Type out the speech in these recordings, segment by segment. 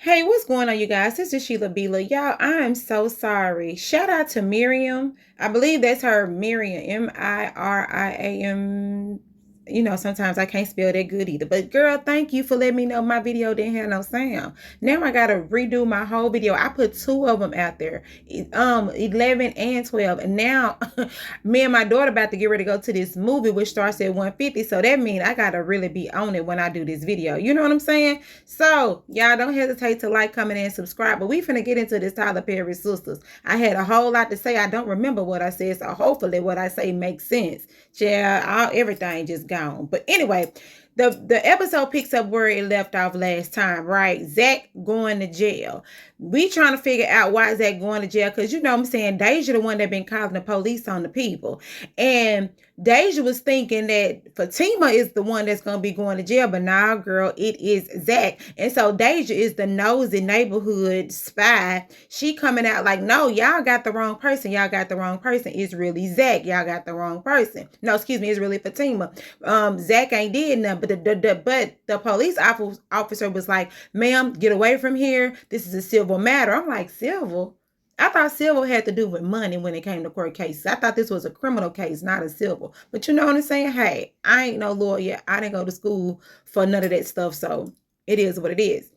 Hey, what's going on, you guys? This is Sheila Bila. Y'all, I am so sorry. Shout out to Miriam. I believe that's her, Miriam, Miriam. Sometimes I can't spell that good either. But girl, thank you for letting me know my video didn't have no sound. Now I gotta redo my whole video. I put two of them out there, 11 and 12, and now me and my daughter about to get ready to go to this movie, which starts at 1:50. So that means I gotta really be on it when I do this video. You know what I'm saying? So y'all don't hesitate to like, comment, and subscribe. But we finna get into this Tyler Perry Sisters. I had a whole lot to say. I don't remember what I said, so hopefully what I say makes sense. Yeah, everything just gone. But anyway, the episode picks up where it left off last time, right? Zach going to jail. We trying to figure out why Zach going to jail, because you know what I'm saying, Deja the one that been calling the police on the people. And Deja was thinking that Fatima is the one that's going to be going to jail, but nah, girl, it is Zach. And so Deja is the nosy neighborhood spy. She coming out like, no, y'all got the wrong person. Y'all got the wrong person. It's really Zach. Y'all got the wrong person. No, excuse me, it's really Fatima. Zach ain't did nothing, but the police officer was like, ma'am, get away from here. This is a civil matter. I'm like, civil? I thought civil had to do with money when it came to court cases. I thought this was a criminal case, not a civil. But you know what I'm saying? Hey, I ain't no lawyer. I didn't go to school for none of that stuff. So it is what it is.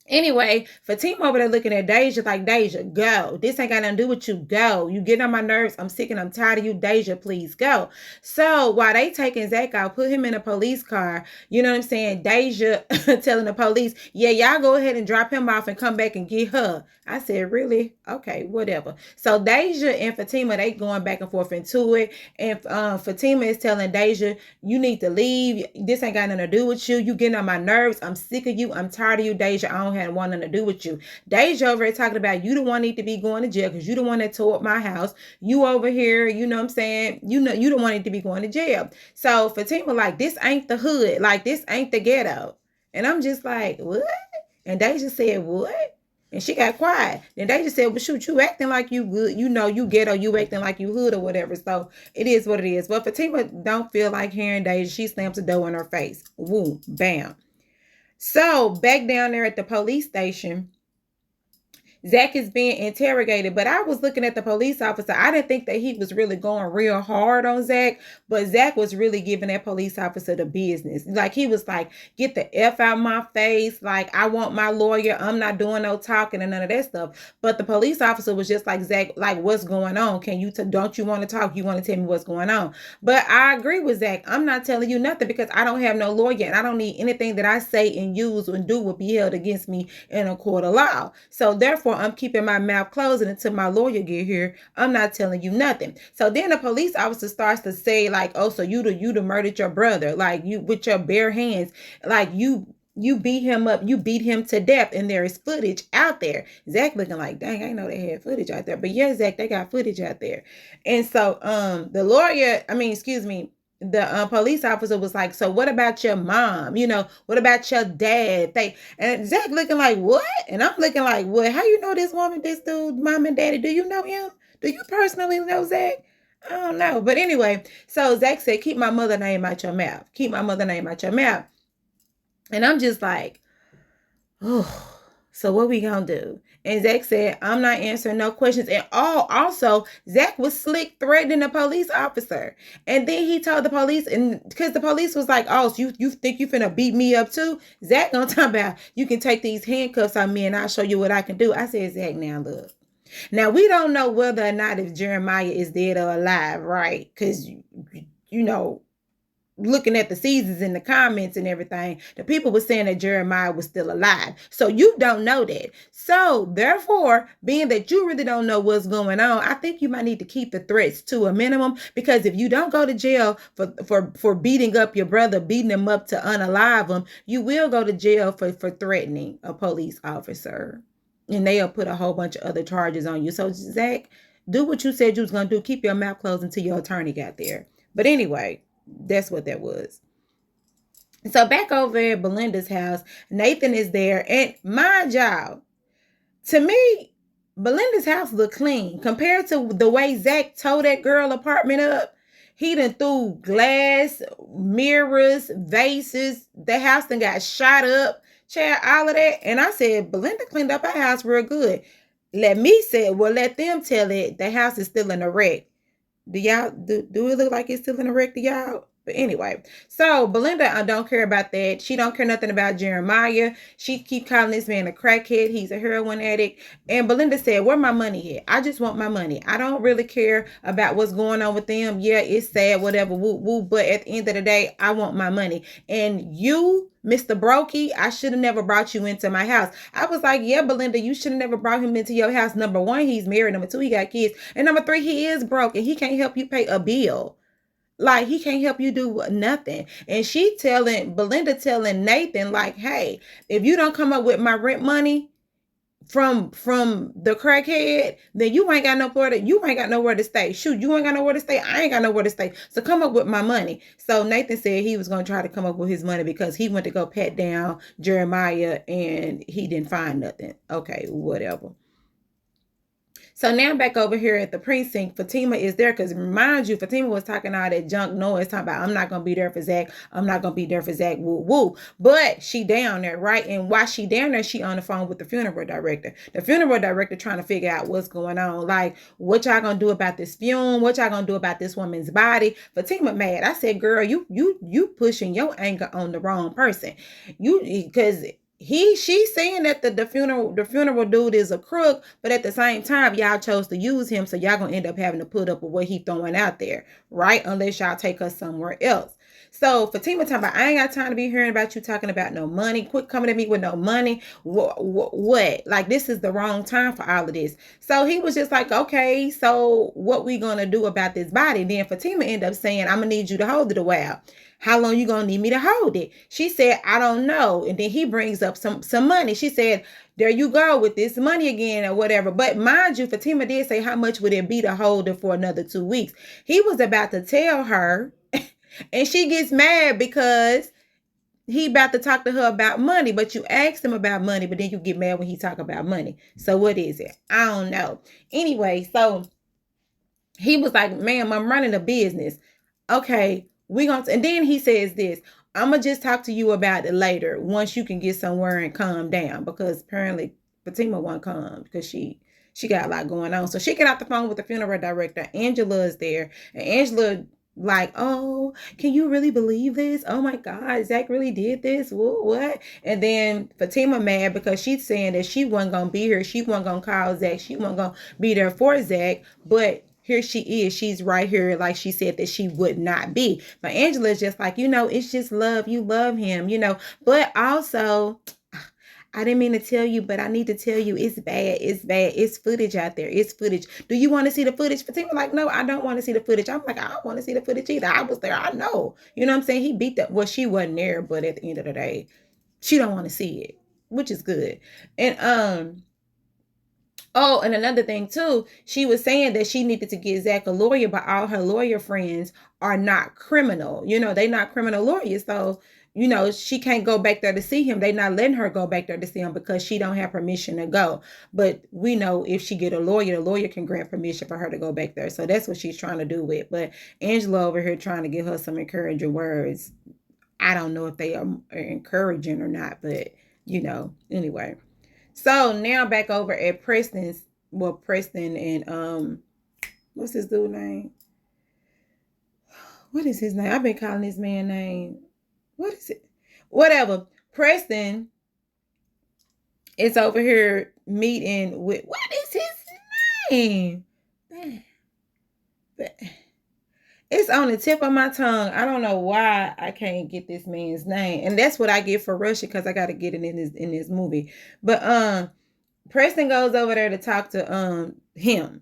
Anyway, Fatima over there looking at Deja like, Deja, go. This ain't got nothing to do with you. Go. You getting on my nerves. I'm sick and I'm tired of you. Deja, please go. So while they taking Zach out, put him in a police car, you know what I'm saying? Deja telling the police, yeah, y'all go ahead and drop him off and come back and get her. I said, really? Okay, whatever. So Deja and Fatima, they going back and forth into it. And Fatima is telling Deja, you need to leave. This ain't got nothing to do with you. You getting on my nerves. I'm sick of you. I'm tired of you, Deja. I don't have nothing to do with you. Deja over here talking about you the one need to be going to jail because you the one that tore up my house. You over here, you know what I'm saying? You know, you the one need to be going to jail. So Fatima like, this ain't the hood. Like, this ain't the ghetto. And I'm just like, what? And Deja said, what? And she got quiet. Then they just said, well, shoot, you acting like you good. You know, you ghetto, you acting like you hood or whatever. So it is what it is. But Fatima don't feel like hearing Deja. She slams the door in her face. Woo, bam. So back down there at the police station, Zach is being interrogated, but I was looking at the police officer. I didn't think that he was really going real hard on Zach, but Zach was really giving that police officer the business. Like, he was like, get the F out my face. Like, I want my lawyer. I'm not doing no talking and none of that stuff. But the police officer was just like, Zach, like, what's going on? Don't you want to talk? You want to tell me what's going on? But I agree with Zach. I'm not telling you nothing because I don't have no lawyer and I don't need anything that I say and use and do will be held against me in a court of law. So therefore, I'm keeping my mouth closed, and until my lawyer get here, I'm not telling you nothing. So then the police officer starts to say like, oh, so you murdered your brother, like you with your bare hands, like you beat him up, you beat him to death, and there is footage out there. Zach looking like, dang, I know they had footage out there. But yeah, Zach, they got footage out there. And so the police officer was like, so what about your mom? You know, what about your dad? And Zach looking like, what? And I'm looking like, what? How you know this woman, this dude, mom and daddy? Do you know him? Do you personally know Zach? I don't know. But anyway, so Zach said, keep my mother name out your mouth. Keep my mother name out your mouth. And I'm just like, oh, so what we gonna do? And Zach said, I'm not answering no questions. And also, Zach was slick threatening the police officer. And then he told the police, and because the police was like, oh, so you think you finna beat me up too? Zach gonna talk about, you can take these handcuffs on me and I'll show you what I can do. I said, Zach, now look. Now, we don't know whether or not if Jeremiah is dead or alive, right? Because, you know, looking at the seasons in the comments and everything, the people were saying that Jeremiah was still alive. So you don't know that. So therefore, being that you really don't what's going on, I think you might need to keep the threats to a minimum, because if you don't go to jail for beating up your brother, beating him up to unalive him, you will go to jail for threatening a police officer. And they'll put a whole bunch of other charges on you. So Zach, do what you said you was going to do. Keep your mouth closed until your attorney got there. But anyway, that's what that was. So back over at Belinda's house, Nathan is there. And mind y'all, to me, Belinda's house looked clean compared to the way Zach tore that girl apartment up. He done threw glass, mirrors, vases. The house done got shot up. Share all of that. And I said, Belinda cleaned up our house real good. Let me say, well, let them tell it. The house is still in a wreck. Do y'all do it look like it's still in a wreck to y'all? But anyway, so Belinda, I don't care about that. She don't care nothing about Jeremiah. She keep calling this man a crackhead. He's a heroin addict. And Belinda said, where my money at? I just want my money. I don't really care about what's going on with them. Yeah, it's sad, whatever, woo woo. But at the end of the day, I want my money. And you, Mr. Brokey, I should have never brought you into my house. I was like, yeah, Belinda, you should have never brought him into your house. Number one, he's married. Number two, he got kids. And number three, he is broke and he can't help you pay a bill. Like, he can't help you do nothing. And Belinda telling Nathan, like, hey, if you don't come up with my rent money from the crackhead, then you ain't got nowhere to stay. Shoot, you ain't got nowhere to stay. I ain't got nowhere to stay. So come up with my money. So Nathan said he was going to try to come up with his money because he went to go pat down Jeremiah and he didn't find nothing. Okay, whatever. So now back over here at the precinct, Fatima is there because mind you, Fatima was talking all that junk noise, talking about I'm not gonna be there for Zach, I'm not gonna be there for Zach, woo woo. But she down there, right? And while she down there, she on the phone with the funeral director. The funeral director trying to figure out what's going on, like what y'all gonna do about this fume, what y'all gonna do about this woman's body. Fatima mad. I said, girl, you pushing your anger on the wrong person. Because she's saying that the funeral dude is a crook, but at the same time, y'all chose to use him, so y'all gonna end up having to put up with what he throwing out there, right? Unless y'all take us somewhere else. So Fatima talking about, I ain't got time to be hearing about you talking about no money. Quit coming at me with no money. What? Like, this is the wrong time for all of this. So he was just like, okay, so what we gonna do about this body? Then Fatima ended up saying, I'm gonna need you to hold it a while. How long you gonna need me to hold it? She said, I don't know. And then he brings up some money. She said, there you go with this money again or whatever. But mind you, Fatima did say, how much would it be to hold it for another 2 weeks? He was about to tell her, and she gets mad because he about to talk to her about money. But you asked him about money, but then you get mad when he talk about money. So what is it? I don't know. Anyway, so he was like, ma'am, I'm running a business. Okay, and then he says this, I'm gonna just talk to you about it later once you can get somewhere and calm down, because apparently Fatima won't calm because she got a lot going on. So she get off the phone with the funeral director. Angela is there, and Angela like, oh, can you really believe this? Oh my God, Zach really did this? What? And then Fatima mad because she's saying that she wasn't gonna be here. She wasn't gonna call Zach. She wasn't gonna be there for Zach, but here she is. She's right here, like she said that she would not be. But Angela's just like, it's just love. You love him, But also, I didn't mean to tell you, but I need to tell you, it's bad. It's bad. It's footage out there. It's footage. Do you want to see the footage? Fatima like, no, I don't want to see the footage. I'm like, I don't want to see the footage either. I was there. I know. You know what I'm saying? He beat that. Well, she wasn't there, but at the end of the day, she don't want to see it, which is good. And oh, and another thing too, she was saying that she needed to get Zach a lawyer, but all her lawyer friends are not criminal. They not criminal lawyers. So, she can't go back there to see him. They not letting her go back there to see him because she don't have permission to go. But we know if she get a lawyer, the lawyer can grant permission for her to go back there. So that's what she's trying to do with. But Angela over here trying to give her some encouraging words. I don't know if they are encouraging or not, but anyway. So now back over at Preston and what's his dude name? What is his name? I've been calling this man name. What is it? Whatever. Preston is over here meeting with, what is his name? It's on the tip of my tongue. I don't know why I can't get this man's name. And that's what I get for rushing, because I got to get it in this movie. But Preston goes over there to talk to him.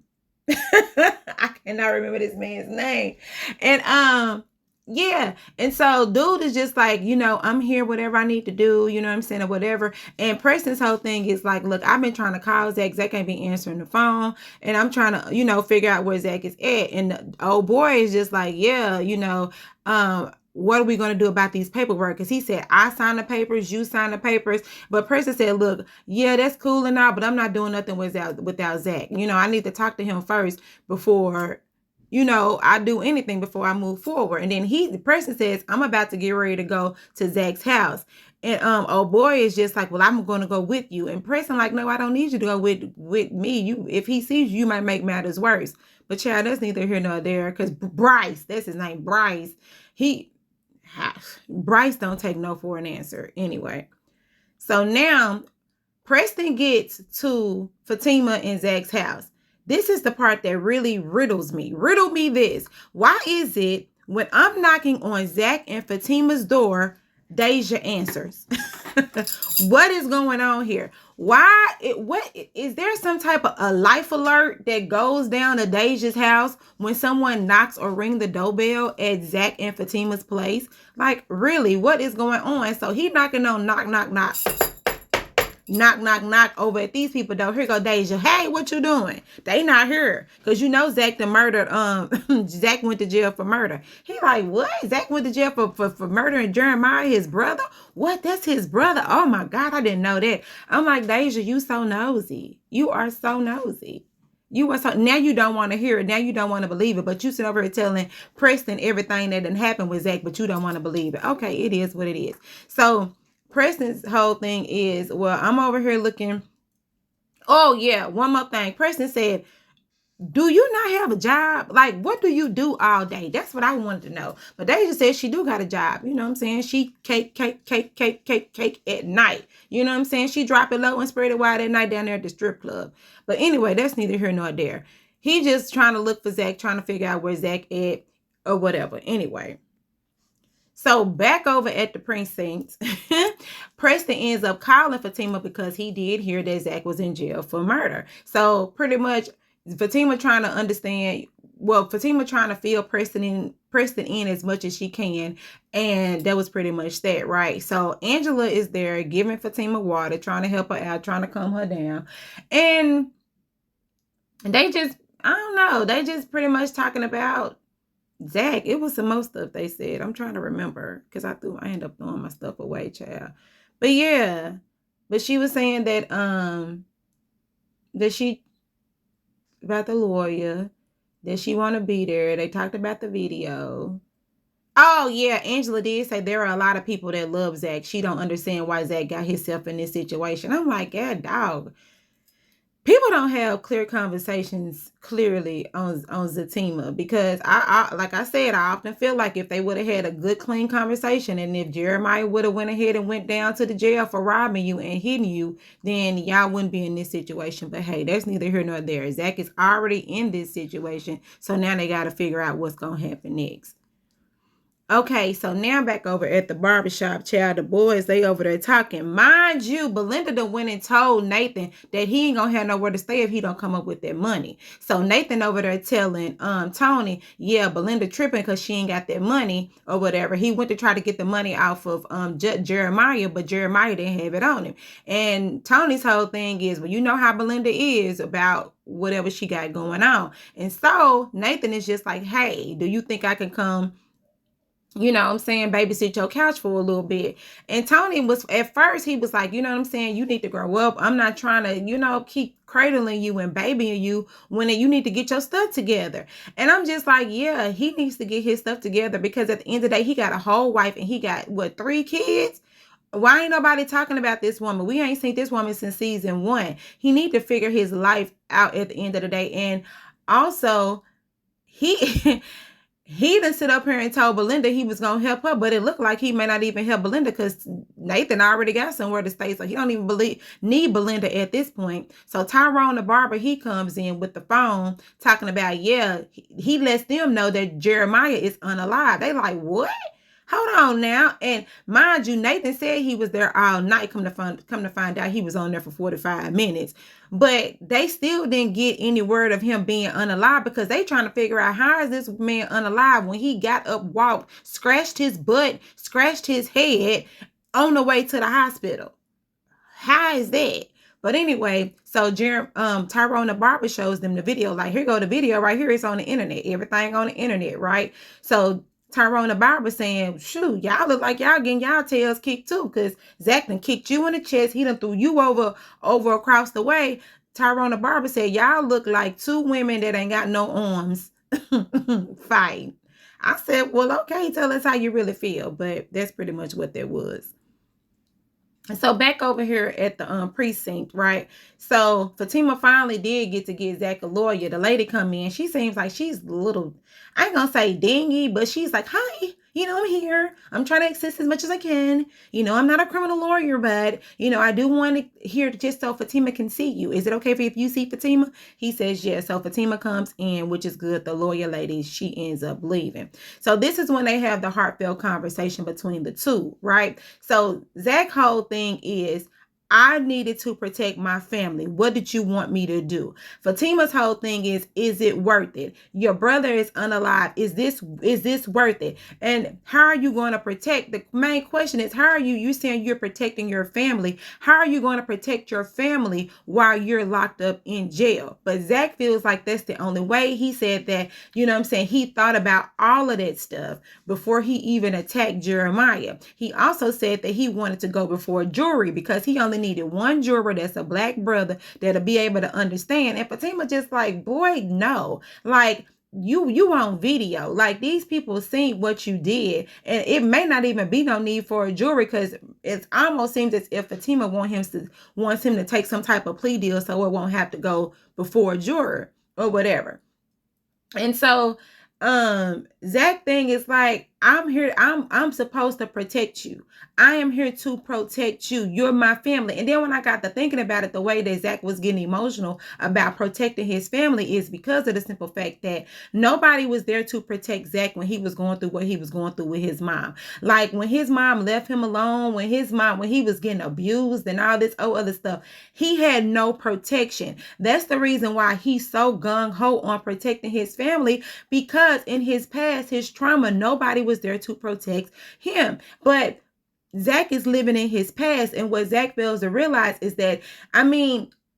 I cannot remember this man's name. And yeah. And so dude is just like, I'm here, whatever I need to do, you know what I'm saying, or whatever. And Preston's whole thing is like, look, I've been trying to call Zach. Zach ain't been answering the phone. And I'm trying to, figure out where Zach is at. And the old boy is just like, yeah, what are we going to do about these paperwork? Because he said, I signed the papers, you signed the papers. But Preston said, look, yeah, that's cool and all, but I'm not doing nothing without Zach. I need to talk to him first before, I do anything before I move forward. And then Preston says, I'm about to get ready to go to Zach's house. And old boy is just like, well, I'm gonna go with you. And Preston like, no, I don't need you to go with me. You, if he sees you, you might make matters worse. But child, that's neither here nor there. Cause Bryce, that's his name, Bryce. Bryce don't take no for an answer anyway. So now Preston gets to Fatima and Zach's house. This is the part that really riddles me. Riddle me this. Why is it when I'm knocking on Zach and Fatima's door, Deja answers? What is going on here? What is there some type of a life alert that goes down to Deja's house when someone knocks or ring the doorbell at Zach and Fatima's place? Like, really, what is going on? So he knocking on knock, knock, knock. Knock, knock, knock over at these people though. Here go Deja. Hey, what you doing? They not here. Cause you know Zach the murdered, Zach went to jail for murder. He like, what? Zach went to jail for murdering Jeremiah, his brother? What? That's his brother? Oh my God, I didn't know that. I'm like, Deja, you so nosy. You are so nosy. You were so, now you don't want to hear it. Now you don't want to believe it. But you sit over here telling Preston everything that didn't happen with Zach, but you don't want to believe it. Okay, it is what it is. So Preston's whole thing is, well, I'm over here looking. Oh, yeah. One more thing. Preston said, do you not have a job? Like, what do you do all day? That's what I wanted to know. But they just said she do got a job. You know what I'm saying? She cake at night. You know what I'm saying? She drop it low and spread it wide at night down there at the strip club. But anyway, that's neither here nor there. He just trying to look for Zach, trying to figure out where Zach at or whatever. Anyway. So back over at the precinct, Preston ends up calling Fatima because he did hear that Zach was in jail for murder. So pretty much Fatima trying to understand, well, Fatima trying to fill Preston in as much as she can. And that was pretty much that, right? So Angela is there giving Fatima water, trying to help her out, trying to calm her down. And they just, I don't know, they just pretty much talking about Zach. It was some most stuff they said. I'm trying to remember because I ended up throwing my stuff away, child. But yeah, but she was saying that that she about the lawyer, that she want to be there. They talked about the video. Oh yeah, Angela did say there are a lot of people that love Zach. She don't understand why Zach got himself in this situation. I'm like, God, dog. People don't have clear conversations clearly on Zatima because I like I said, I often feel like if they would have had a good clean conversation and if Jeremiah would have went ahead and went down to the jail for robbing you and hitting you, then y'all wouldn't be in this situation. But hey, that's neither here nor there. Zach is already in this situation, so now they got to figure out what's gonna happen next. Okay, so now back over at the barbershop, child, the boys, they over there talking. Mind you, Belinda done went and told Nathan that he ain't gonna have nowhere to stay if he don't come up with that money. So Nathan over there telling Tony, yeah, Belinda tripping because she ain't got that money or whatever. He went to try to get the money off of Jeremiah, but Jeremiah didn't have it on him. And Tony's whole thing is, well, you know how Belinda is about whatever she got going on. And so Nathan is just like, hey, do you think I can come, you know what I'm saying, babysit your couch for a little bit? And Tony was, at first, he was like, you know what I'm saying, you need to grow up. I'm not trying to, you know, keep cradling you and babying you when you need to get your stuff together. And I'm just like, yeah, he needs to get his stuff together because at the end of the day, he got a whole wife and he got, 3 kids? Why ain't nobody talking about this woman? We ain't seen this woman since season 1. He need to figure his life out at the end of the day. And also, he... He done sit up here and told Belinda he was going to help her, but it looked like he may not even help Belinda because Nathan already got somewhere to stay, so he don't even need Belinda at this point. So Tyrone the barber, he comes in with the phone talking about, yeah, he lets them know that Jeremiah is unalive. They like, what? Hold on now. And mind you, Nathan said he was there all night. Come to find out he was on there for 45 minutes. But they still didn't get any word of him being unalive because they trying to figure out how is this man unalive when he got up, walked, scratched his butt, scratched his head on the way to the hospital. How is that? But anyway, so Tyrone the barber shows them the video. Like, here go the video right here. It's on the internet. Everything on the internet, right? So Tyrone the barber saying, shoot, y'all look like y'all getting y'all tails kicked too, because Zach done kicked you in the chest. He done threw you over across the way. Tyrone the barber said, y'all look like 2 women that ain't got no arms fighting. I said, well, okay, tell us how you really feel. But that's pretty much what that was. So back over here at the precinct, right? So Fatima finally did get to get Zach a lawyer. The lady come in. She seems like she's a little, I ain't gonna say dingy, but she's like, hi, I'm here. I'm trying to assist as much as I can. I'm not a criminal lawyer, but I do want to hear just so Fatima can see you. Is it okay if you see Fatima? He says yes. So Fatima comes in, which is good. The lawyer lady, she ends up leaving. So this is when they have the heartfelt conversation between the two, right? So Zach's whole thing is, I needed to protect my family. What did you want me to do? Fatima's whole thing is it worth it? Your brother is unalive. Is this worth it? And how are you going to protect? The main question is, how are you saying you're protecting your family? How are you going to protect your family while you're locked up in jail? But Zach feels like that's the only way. He said that, he thought about all of that stuff before he even attacked Jeremiah. He also said that he wanted to go before a jury because he only needed one juror that's a black brother that'll be able to understand. And Fatima just like, boy, no. Like, you on video. Like, these people seen what you did, and it may not even be no need for a jury, because it almost seems as if Fatima wants him to take some type of plea deal so it won't have to go before a juror or whatever. And so Zach thing is like, I'm here, I'm supposed to protect you. I am here to protect you. You're my family. And then when I got to thinking about it, the way that Zach was getting emotional about protecting his family is because of the simple fact that nobody was there to protect Zach when he was going through what he was going through with his mom. Like, when his mom left him alone, when he was getting abused and all this other stuff, he had no protection. That's the reason why he's so gung-ho on protecting his family, because in his past, his trauma, nobody was there to protect him. But Zach is living in his past, and what Zach fails to realize is that,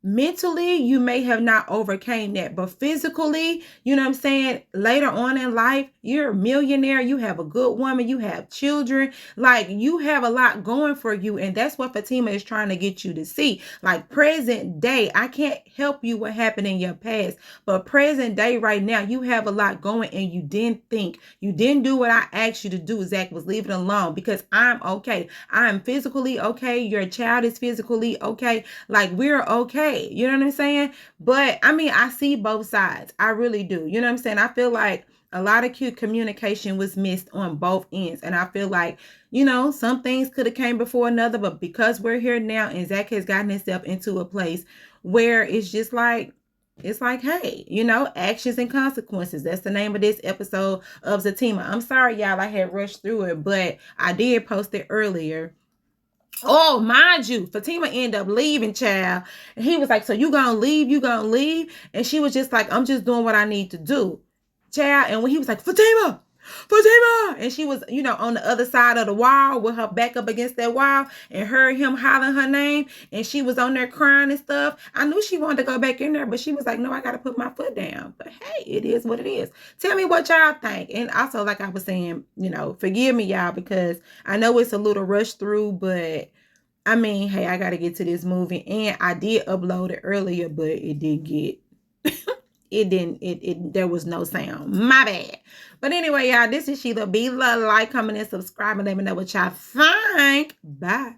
mentally, you may have not overcame that, but physically, later on in life, you're a millionaire, you have a good woman, you have children, like, you have a lot going for you. And that's what Fatima is trying to get you to see. Like, present day, I can't help you what happened in your past, but present day right now, you have a lot going, and you didn't do what I asked you to do. Zach was leave it alone, because I'm okay. I'm physically okay. Your child is physically okay. Like, we're okay. You know what I'm saying? But I see both sides. I really do. You know what I'm saying? I feel like a lot of cute communication was missed on both ends. And I feel like, some things could have came before another, but because we're here now and Zach has gotten himself into a place where it's just like, hey, actions and consequences. That's the name of this episode of Zatima. I'm sorry, y'all, I had rushed through it, but I did post it earlier. Oh, mind you, Fatima ended up leaving, child. And he was like, so you gonna leave? You gonna leave? And she was just like, I'm just doing what I need to do, child. And when he was like, Fatima, and she was, on the other side of the wall with her back up against that wall, and heard him hollering her name, and she was on there crying and stuff. I knew she wanted to go back in there, but she was like, no, I got to put my foot down. But hey, it is what it is. Tell me what y'all think. And also, like I was saying, forgive me, y'all, because I know it's a little rushed through, but hey, I got to get to this movie, and I did upload it earlier, but it did get there was no sound. My bad. But anyway, y'all, this is Sheila. Be like, comment, and subscribe, and let me know what y'all think. Bye.